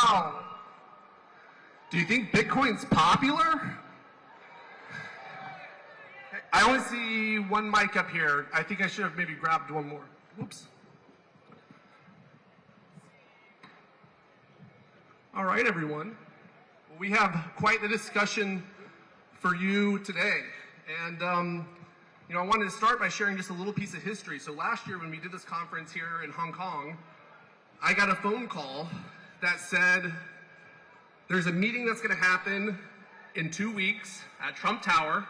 Wow. Do you think Bitcoin's popular? I only see one mic up here. I think I should have maybe grabbed one more. Whoops. All right, everyone. Well, we have quite the discussion for you today. And, I wanted to start by sharing just a little piece of history. So last year when we did this conference here in Hong Kong, I got a phone call that said, there's a meeting that's going to happen in 2 weeks at Trump Tower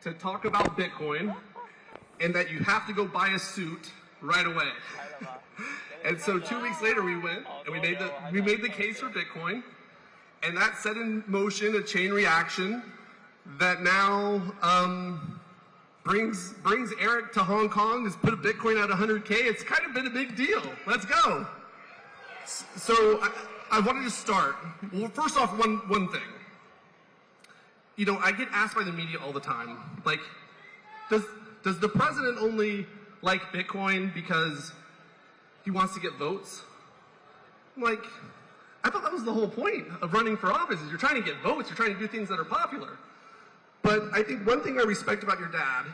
to talk about Bitcoin, and that you have to go buy a suit right away. And so 2 weeks later we went and we made the case for Bitcoin, and that set in motion a chain reaction that now brings Eric to Hong Kong, has put a Bitcoin at 100K. It's kind of been a big deal. Let's go. So I wanted to start. Well, first off, one thing. I get asked by the media all the time, like, does the president only like Bitcoin because he wants to get votes? I'm like, I thought that was the whole point of running for office, is you're trying to get votes, you're trying to do things that are popular. But I think one thing I respect about your dad,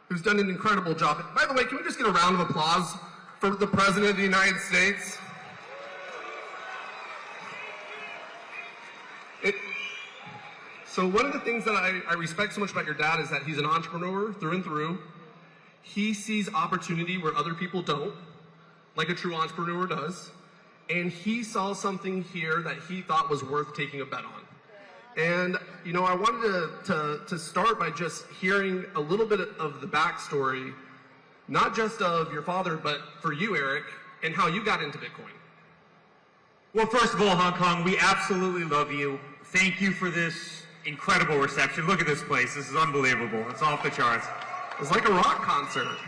who's done an incredible job. By the way, can we just get a round of applause for the President of the United States? So one of the things that I respect so much about your dad is that he's an entrepreneur through and through. He sees opportunity where other people don't, like a true entrepreneur does. And he saw something here that he thought was worth taking a bet on. And, I wanted to start by just hearing a little bit of the backstory, not just of your father, but for you, Eric, and how you got into Bitcoin. Well, first of all, Hong Kong, we absolutely love you. Thank you for this incredible reception. Look at this place. This is unbelievable. It's off the charts. It's like a rock concert.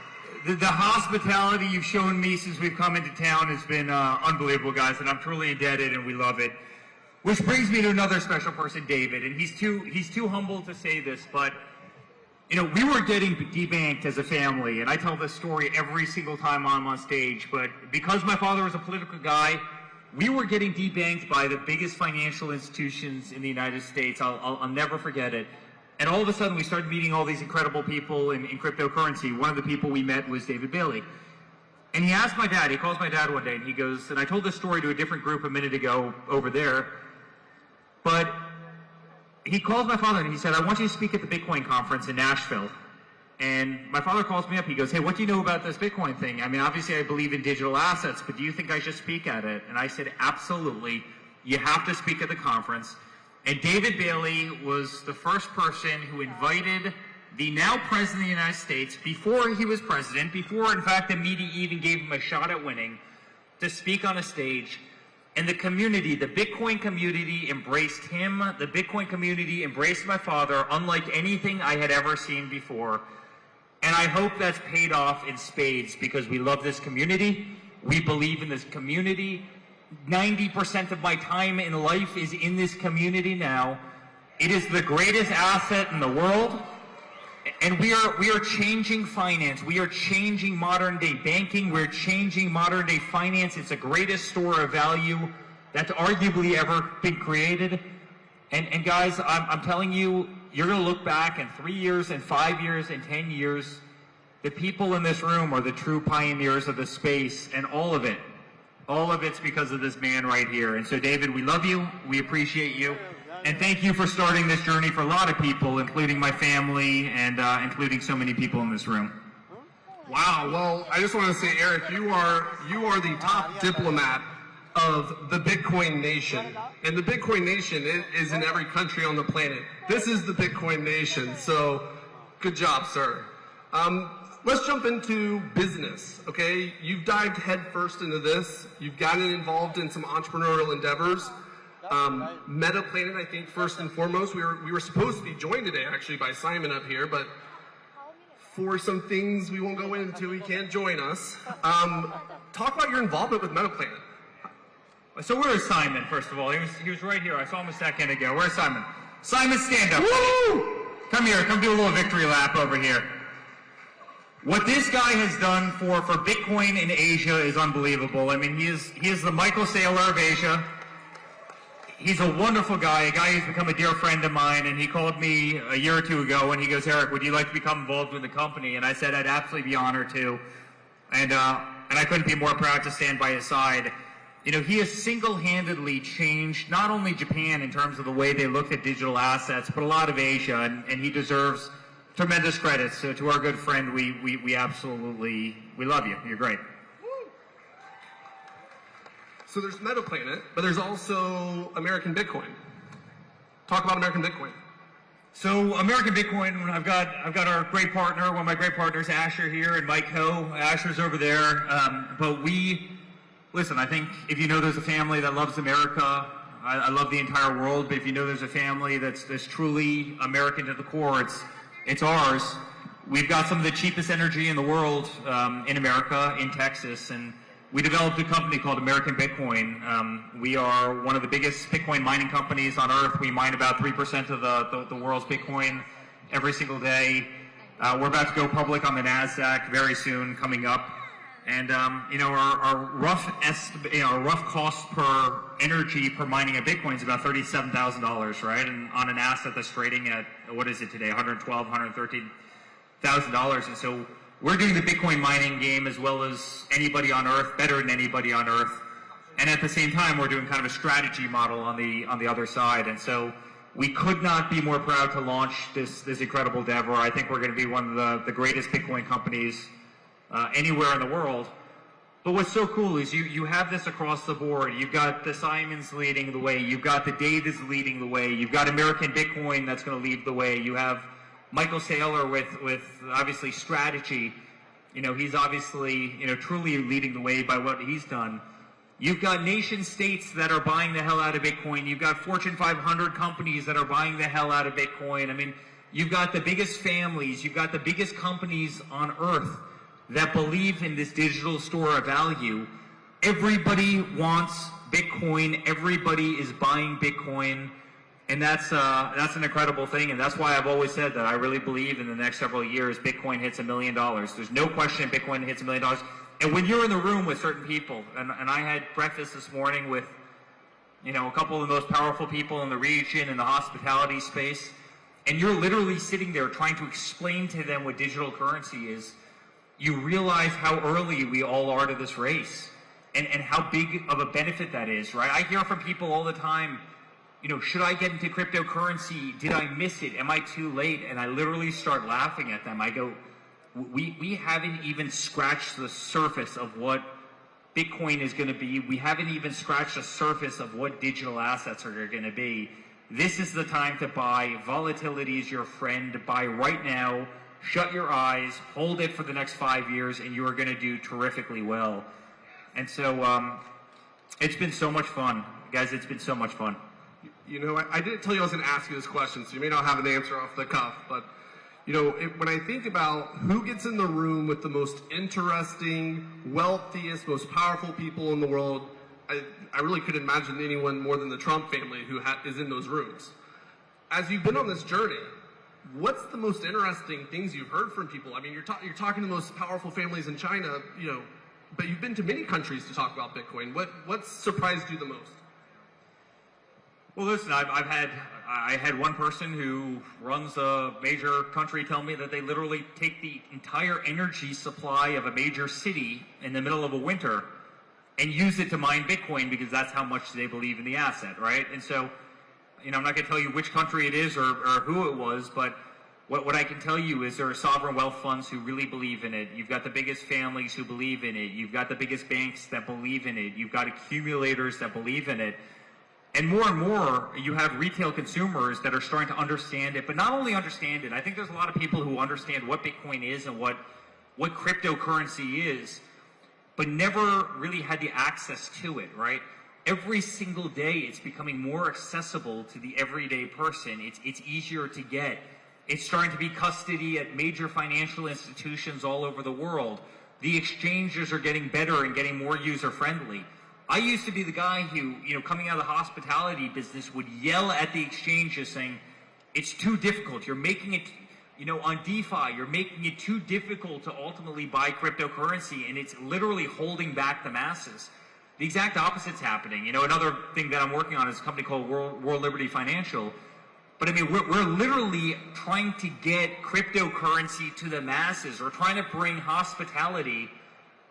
The hospitality you've shown me since we've come into town has been unbelievable, guys, and I'm truly indebted, and we love it. Which brings me to another special person, David, and he's too humble to say this, but we were getting debanked as a family, and I tell this story every single time I'm on stage, but because my father was a political guy, we were getting debanked by the biggest financial institutions in the United States. I'll never forget it. And all of a sudden, we started meeting all these incredible people in cryptocurrency. One of the people we met was David Bailey. And he asked my dad, he calls my dad one day, and he goes, and I told this story to a different group a minute ago over there, but he called my father and he said, I want you to speak at the Bitcoin conference in Nashville. And my father calls me up, he goes, hey, what do you know about this Bitcoin thing? I mean, obviously I believe in digital assets, but do you think I should speak at it? And I said, absolutely, you have to speak at the conference. And David Bailey was the first person who invited the now President of the United States, before he was president, before in fact the media even gave him a shot at winning, to speak on a stage. And the community, the Bitcoin community, embraced him. The Bitcoin community embraced my father, unlike anything I had ever seen before. And I hope that's paid off in spades, because we love this community. We believe in this community. 90% of my time in life is in this community now. It is the greatest asset in the world. And we are changing finance. We are changing modern day banking. We're changing modern day finance. It's the greatest store of value that's arguably ever been created. And guys, I'm telling you, you're going to look back in 3 years and 5 years and 10 years. The people in this room are the true pioneers of the space, and all of it's because of this man right here. And so, David, we love you. We appreciate you. And thank you for starting this journey for a lot of people, including my family and including so many people in this room. Wow. Well, I just want to say, Eric, you are the top diplomat of the Bitcoin Nation. And the Bitcoin Nation is in every country on the planet. This is the Bitcoin Nation. So good job, sir. Let's jump into business, okay? You've dived headfirst into this. You've gotten involved in some entrepreneurial endeavors. Metaplanet, I think, first and foremost. We were supposed to be joined today, actually, by Simon up here, but for some things we won't go into, he can't join us. Talk about your involvement with Metaplanet. So where is Simon, first of all? He was right here. I saw him a second ago. Where's Simon? Simon, stand up. Woo! Come here. Come do a little victory lap over here. What this guy has done for Bitcoin in Asia is unbelievable. I mean, he is the Michael Saylor of Asia. He's a wonderful guy, a guy who's become a dear friend of mine, and he called me a year or two ago and he goes, Eric, would you like to become involved with the company? And I said I'd absolutely be honored to. And I couldn't be more proud to stand by his side. You know, he has single-handedly changed not only Japan in terms of the way they looked at digital assets, but a lot of Asia, and he deserves tremendous credit. So to our good friend, we absolutely, we love you. You're great. So there's MetaPlanet, but there's also American Bitcoin. Talk about American Bitcoin. So American Bitcoin, I've got our great partner, one of my great partners, Asher here, and Mike Ho. Asher's over there. But listen, I think if you know there's a family that loves America, I love the entire world, but if you know there's a family that's truly American to the core, it's ours. We've got some of the cheapest energy in the world in America, in Texas, and we developed a company called American Bitcoin. We are one of the biggest Bitcoin mining companies on earth. We mine about 3% of the world's Bitcoin every single day. We're about to go public on the NASDAQ very soon, coming up. And you know, our rough cost per energy per mining a Bitcoin is about $37,000, right? And on an asset that's trading at, what is it today, $112,000, $113,000. And so we're doing the Bitcoin mining game as well as anybody on earth, better than anybody on earth. And at the same time, we're doing kind of a strategy model on the other side. And so we could not be more proud to launch this incredible endeavor. I think we're going to be one of the greatest Bitcoin companies anywhere in the world. But what's so cool is you have this across the board. You've got the Simons leading the way. You've got the Davids leading the way. You've got American Bitcoin that's going to lead the way. You have Michael Saylor with obviously strategy. You know, he's obviously, you know, truly leading the way by what he's done. You've got nation states that are buying the hell out of Bitcoin. You've got Fortune 500 companies that are buying the hell out of Bitcoin. I mean, you've got the biggest families. You've got the biggest companies on earth that believe in this digital store of value. Everybody wants Bitcoin. Everybody is buying Bitcoin. And that's an incredible thing, and that's why I've always said that I really believe in the next several years Bitcoin hits $1 million. There's no question Bitcoin hits $1 million. And when you're in the room with certain people, and I had breakfast this morning with, you know, a couple of the most powerful people in the region in the hospitality space, and you're literally sitting there trying to explain to them what digital currency is, you realize how early we all are to this race, and how big of a benefit that is, right? I hear from people all the time, you know, should I get into cryptocurrency? Did I miss it? Am I too late? And I literally start laughing at them. I go, we haven't even scratched the surface of what Bitcoin is going to be. We haven't even scratched the surface of what digital assets are going to be. This is the time to buy. Volatility is your friend. Buy right now. Shut your eyes. Hold it for the next 5 years, and you are going to do terrifically well. And so it's been so much fun. Guys, it's been so much fun. You know, I didn't tell you I was going to ask you this question, so you may not have an answer off the cuff, but, you know, when I think about who gets in the room with the most interesting, wealthiest, most powerful people in the world, I really couldn't imagine anyone more than the Trump family who is in those rooms. As you've been on this journey, what's the most interesting things you've heard from people? I mean, you're talking to the most powerful families in China, you know, but you've been to many countries to talk about Bitcoin. What surprised you the most? Well, listen, I had one person who runs a major country tell me that they literally take the entire energy supply of a major city in the middle of a winter and use it to mine Bitcoin because that's how much they believe in the asset, right? And so, you know, I'm not going to tell you which country it is or who it was, but what I can tell you is there are sovereign wealth funds who really believe in it. You've got the biggest families who believe in it. You've got the biggest banks that believe in it. You've got accumulators that believe in it. And more, you have retail consumers that are starting to understand it, but not only understand it. I think there's a lot of people who understand what Bitcoin is and what cryptocurrency is, but never really had the access to it, right? Every single day, it's becoming more accessible to the everyday person. It's easier to get. It's starting to be custody at major financial institutions all over the world. The exchanges are getting better and getting more user-friendly. I used to be the guy who, you know, coming out of the hospitality business would yell at the exchanges saying, it's too difficult. You're making it, you know, on DeFi, you're making it too difficult to ultimately buy cryptocurrency, and it's literally holding back the masses. The exact opposite's happening. You know, another thing that I'm working on is a company called World Liberty Financial. But I mean, we're literally trying to get cryptocurrency to the masses. We're trying to bring hospitality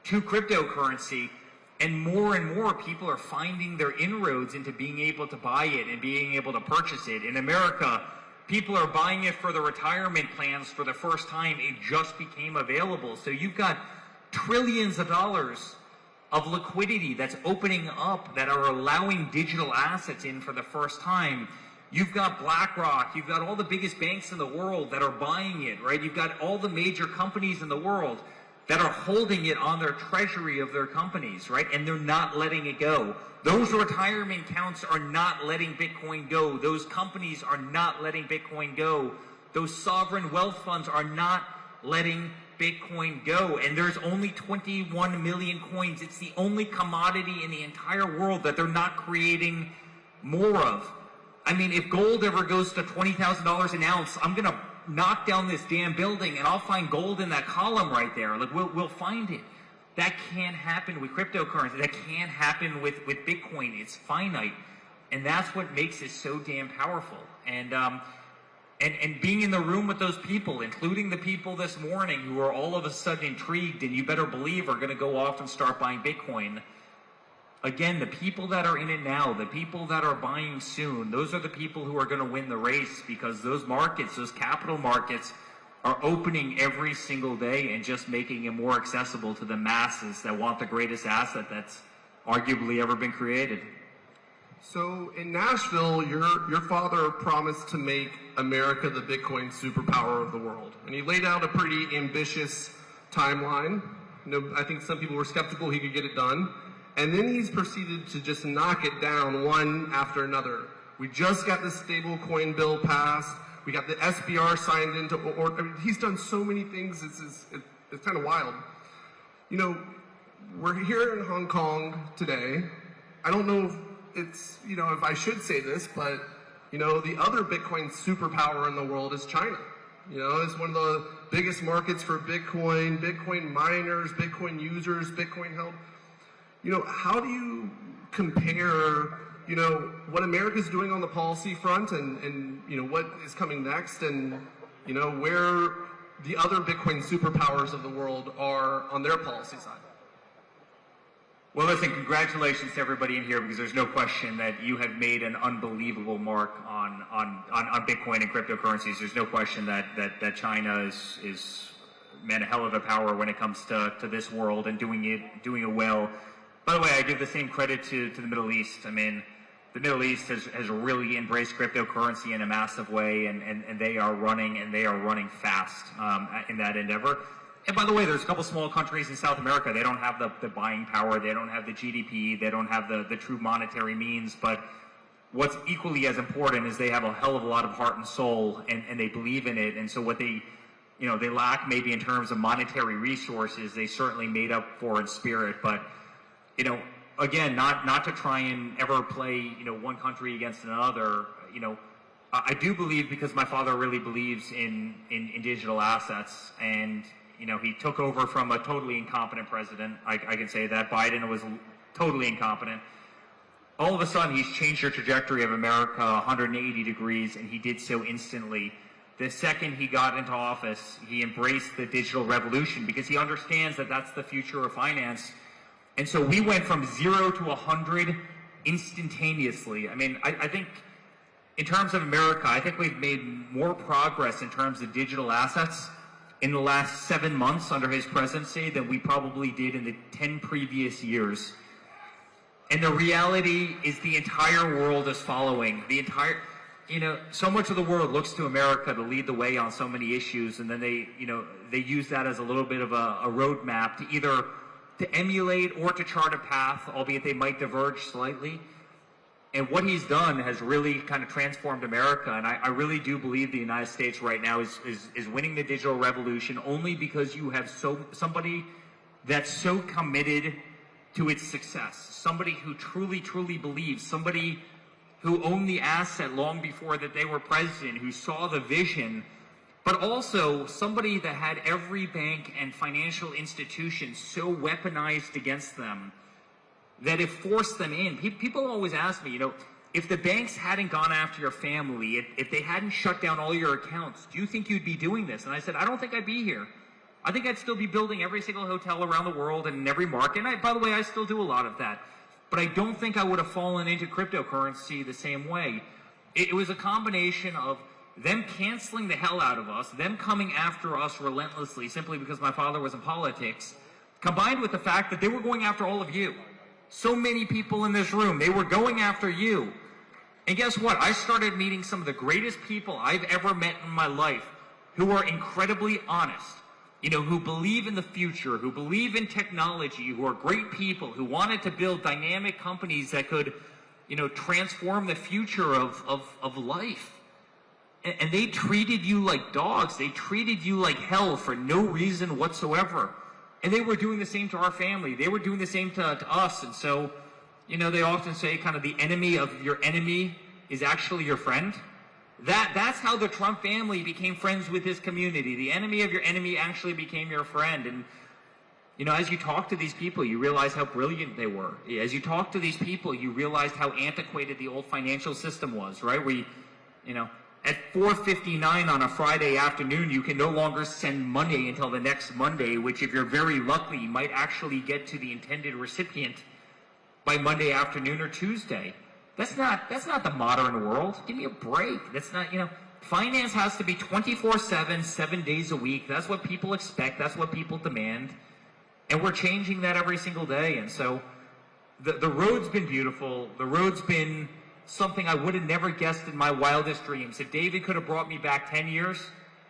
to cryptocurrency, and more people are finding their inroads into being able to buy it and being able to purchase it. In America, people are buying it for their retirement plans for the first time. It just became available. So you've got trillions of dollars of liquidity that's opening up, that are allowing digital assets in for the first time. You've got BlackRock, you've got all the biggest banks in the world that are buying it, right? You've got all the major companies in the world that are holding it on their treasury of their companies, right? And they're not letting it go. Those retirement accounts are not letting Bitcoin go. Those companies are not letting Bitcoin go. Those sovereign wealth funds are not letting Bitcoin go. And there's only 21 million coins. It's the only commodity in the entire world that they're not creating more of. I mean, if gold ever goes to $20,000 an ounce, I'm going to knock down this damn building and I'll find gold in that column right there. Like, we'll find it. That can't happen with cryptocurrency. That can't happen with Bitcoin. It's finite. And that's what makes it so damn powerful. And being in the room with those people, including the people this morning who are all of a sudden intrigued and you better believe are going to go off and start buying Bitcoin. Again, the people that are in it now, the people that are buying soon, those are the people who are going to win the race, because those markets, those capital markets, are opening every single day and just making it more accessible to the masses that want the greatest asset that's arguably ever been created. So in Nashville, your father promised to make America the Bitcoin superpower of the world. And he laid out a pretty ambitious timeline. You know, I think some people were skeptical he could get it done. And then he's proceeded to just knock it down one after another. We just got the stablecoin bill passed. We got the SBR signed into, I mean, he's done so many things, it's kind of wild. You know, we're here in Hong Kong today. I don't know if it's, you know, if I should say this, but, you know, the other Bitcoin superpower in the world is China. You know, it's one of the biggest markets for Bitcoin, Bitcoin miners, Bitcoin users, Bitcoin held. You know, how do you compare, you know, what America's doing on the policy front and you know, what is coming next, and, you know, where the other Bitcoin superpowers of the world are on their policy side? Well, listen, congratulations to everybody in here, because there's no question that you have made an unbelievable mark on Bitcoin and cryptocurrencies. There's no question that China is man, a hell of a power when it comes to this world and doing it well. By the way, I give the same credit to the Middle East. I mean, the Middle East has really embraced cryptocurrency in a massive way, and they are running fast in that endeavor. And by the way, there's a couple small countries in South America. They don't have the buying power. They don't have the GDP. They don't have the true monetary means. But what's equally as important is they have a hell of a lot of heart and soul, and they believe in it. And so what they lack maybe in terms of monetary resources, they certainly made up for in spirit. But, you know, again, not to try and ever play, you know, one country against another. You know, I do believe, because my father really believes in digital assets, and, you know, he took over from a totally incompetent president. I can say that. Biden was totally incompetent. All of a sudden, he's changed the trajectory of America 180 degrees, and he did so instantly. The second he got into office, he embraced the digital revolution, because he understands that that's the future of finance. And so we went from 0 to 100 instantaneously. I mean, I think in terms of America, I think we've made more progress in terms of digital assets in the last 7 months under his presidency than we probably did in the 10 previous years. And the reality is the entire world is following. You know, so much of the world looks to America to lead the way on so many issues, and then they use that as a little bit of a roadmap to either to emulate or to chart a path, albeit they might diverge slightly. And what he's done has really kind of transformed America, and I really do believe the United States right now is winning the digital revolution only because you have somebody that's so committed to its success, somebody who truly believes, somebody who owned the asset long before that they were president, who saw the vision, but also somebody that had every bank and financial institution so weaponized against them that have forced them in. People always ask me, if the banks hadn't gone after your family, if they hadn't shut down all your accounts, do you think you'd be doing this? And I said, I don't think I'd be here. I think I'd still be building every single hotel around the world and in every market. And by the way, I still do a lot of that. But I don't think I would have fallen into cryptocurrency the same way. It was a combination of them canceling the hell out of us, them coming after us relentlessly simply because my father was in politics, combined with the fact that they were going after all of you. So many people in this room, they were going after you. And guess what? I started meeting some of the greatest people I've ever met in my life who are incredibly honest, who believe in the future, who believe in technology, who are great people, who wanted to build dynamic companies that could, transform the future of life. And they treated you like dogs. They treated you like hell for no reason whatsoever. And they were doing the same to our family. They were doing the same to us. And so, they often say kind of the enemy of your enemy is actually your friend. That's how the Trump family became friends with his community. The enemy of your enemy actually became your friend. And, as you talk to these people, you realize how brilliant they were. As you talk to these people, you realize how antiquated the old financial system was, right? At 4:59 on a Friday afternoon, you can no longer send money until the next Monday, which if you're very lucky, might actually get to the intended recipient by Monday afternoon or Tuesday. That's not the modern world. Give me a break. That's not, finance has to be 24/7, 7 days a week. That's what people expect. That's what people demand. And we're changing that every single day. And so the road's been beautiful. The road's been something I would have never guessed in my wildest dreams. If David could have brought me back 10 years,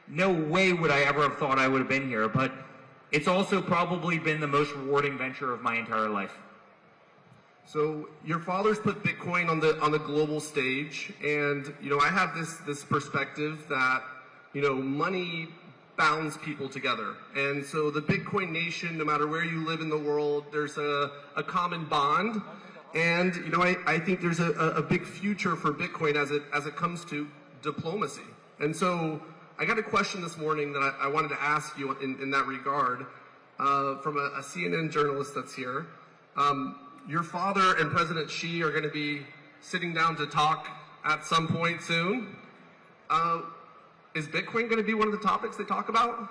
no way would I ever have thought I would have been here. But it's also probably been the most rewarding venture of my entire life. So your father's put Bitcoin on the global stage, and I have this perspective that money bounds people together. And so the Bitcoin nation, no matter where you live in the world, there's a common bond. And I think there's a big future for Bitcoin as it comes to diplomacy. And so I got a question this morning that I wanted to ask you in that regard from a CNN journalist that's here. Your father and President Xi are going to be sitting down to talk at some point soon. Is Bitcoin going to be one of the topics they talk about?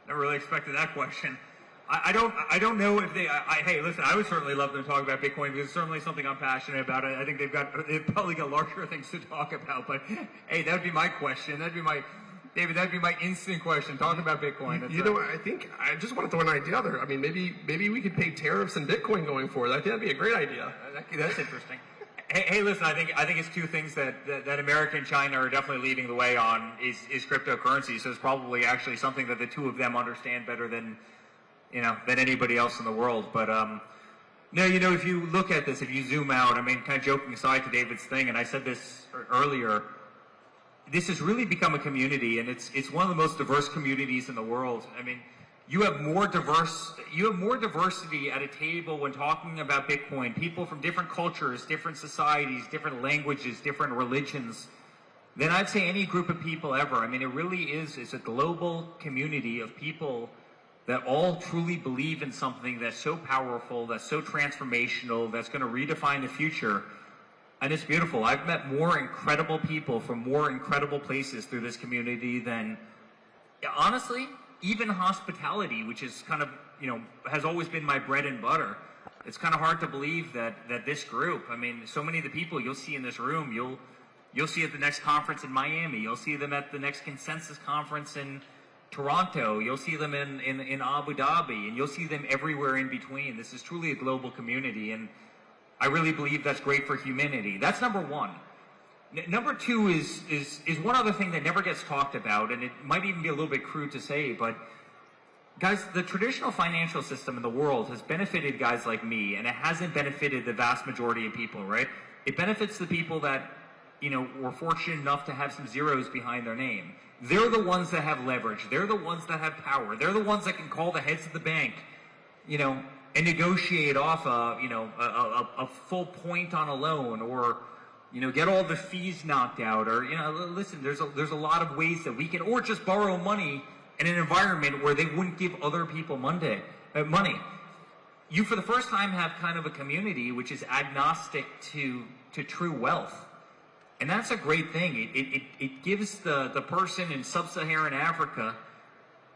Never really expected that question. I don't know if hey, listen, I would certainly love them to talk about Bitcoin because it's certainly something I'm passionate about. I think they've probably got larger things to talk about. But hey, that would be my question. David, that'd be my instant question. Talk about Bitcoin. I think I just want to throw an idea out there. I mean, maybe we could pay tariffs in Bitcoin going forward. I think that'd be a great idea. That's interesting. Hey, listen, I think it's two things that America and China are definitely leading the way on is cryptocurrency. So it's probably actually something that the two of them understand better than anybody else in the world. But no, if you look at this, if you zoom out, I mean, kind of joking aside to David's thing, and I said this earlier, this has really become a community, and it's one of the most diverse communities in the world. I mean, you have more diversity at a table when talking about Bitcoin. People from different cultures, different societies, different languages, different religions, than I'd say any group of people ever. I mean, it really is a global community of people that all truly believe in something that's so powerful, that's so transformational, that's going to redefine the future. And it's beautiful. I've met more incredible people from more incredible places through this community than, honestly, even hospitality, which is kind of, has always been my bread and butter. It's kind of hard to believe that this group, I mean, so many of the people you'll see in this room, you'll see at the next conference in Miami, you'll see them at the next consensus conference in Toronto, you'll see them in Abu Dhabi, and you'll see them everywhere in between. This is truly a global community, and I really believe that's great for humanity. That's number one. Number two is one other thing that never gets talked about, and it might even be a little bit crude to say, but guys, the traditional financial system in the world has benefited guys like me, and it hasn't benefited the vast majority of people, right? It benefits the people that, were fortunate enough to have some zeros behind their name. They're the ones that have leverage. They're the ones that have power. They're the ones that can call the heads of the bank, and negotiate off a full point on a loan, or get all the fees knocked out, or listen, there's a lot of ways that we can, or just borrow money in an environment where they wouldn't give other people money. you for the first time have kind of a community which is agnostic to true wealth. And that's a great thing. It gives the person in sub-Saharan Africa,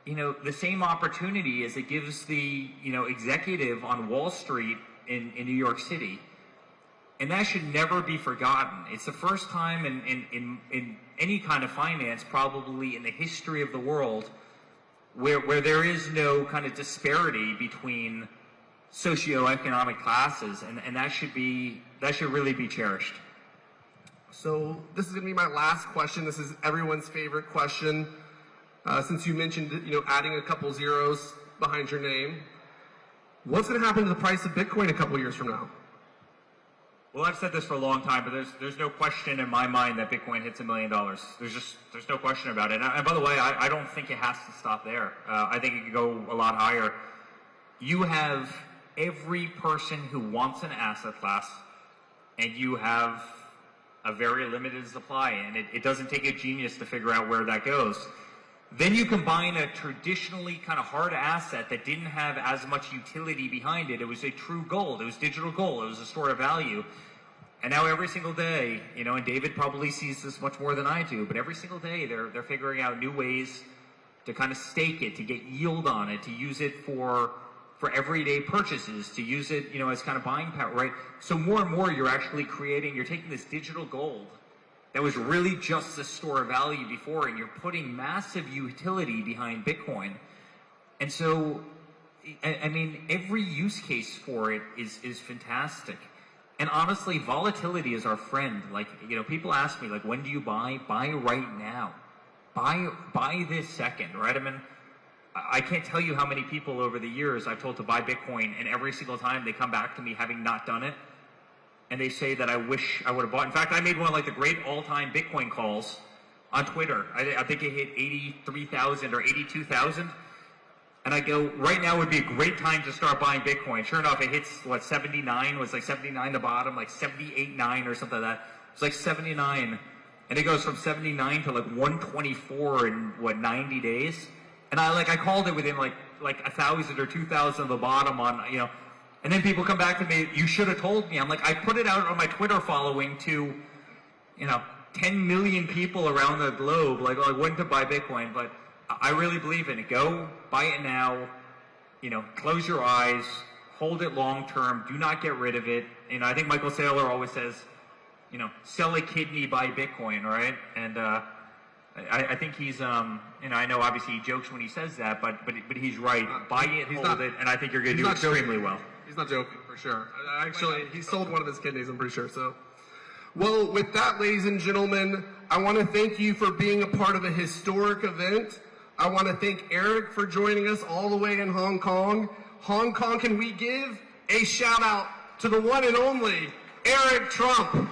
the same opportunity as it gives the, executive on Wall Street in New York City. And that should never be forgotten. It's the first time in any kind of finance, probably in the history of the world, where there is no kind of disparity between socioeconomic classes, and that should really be cherished. So this is going to be my last question. This is everyone's favorite question. Since you mentioned, adding a couple zeros behind your name, what's going to happen to the price of Bitcoin a couple years from now? Well, I've said this for a long time, but there's no question in my mind that Bitcoin hits $1 million. There's no question about it. And by the way, I don't think it has to stop there. I think it could go a lot higher. You have every person who wants an asset class, and you have a very limited supply, and it doesn't take a genius to figure out where that goes. Then you combine a traditionally kind of hard asset that didn't have as much utility behind it. It was a true gold. It was digital gold. It was a store of value. And now every single day, and David probably sees this much more than I do, but every single day they're figuring out new ways to kind of stake it, to get yield on it, to use it for everyday purchases, to use it, as kind of buying power, right? So more and more you're taking this digital gold that was really just a store of value before, and you're putting massive utility behind Bitcoin. And so, I mean, every use case for it is fantastic. And honestly, volatility is our friend. Like, people ask me, like, when do you buy? Buy right now. Buy this second, right? I mean, I can't tell you how many people over the years I've told to buy Bitcoin, and every single time they come back to me having not done it, and they say that I wish I would have bought. In fact, I made one of like the great all-time Bitcoin calls on Twitter. I think it hit 83,000 or 82,000. And I go, right now would be a great time to start buying Bitcoin. Sure enough, it hits, 79? Was like 79 the bottom, like 78.9 or something like that. It's like 79. And it goes from 79 to like 124 in, 90 days? And I called it within like 1,000 or 2,000 of the bottom on, And then people come back to me, you should have told me. I'm like, I put it out on my Twitter following to, 10 million people around the globe, like when to buy Bitcoin, but I really believe in it. Go, buy it now, close your eyes, hold it long term, do not get rid of it. I think Michael Saylor always says, sell a kidney, buy Bitcoin, right? And I think he's, I know obviously he jokes when he says that, but he's right. Buy it, hold it, and I think you're going to do extremely well. He's not joking, for sure. Actually, he sold one of his kidneys, I'm pretty sure. So, well, with that, ladies and gentlemen, I want to thank you for being a part of a historic event. I want to thank Eric for joining us all the way in Hong Kong. Hong Kong, can we give a shout out to the one and only Eric Trump?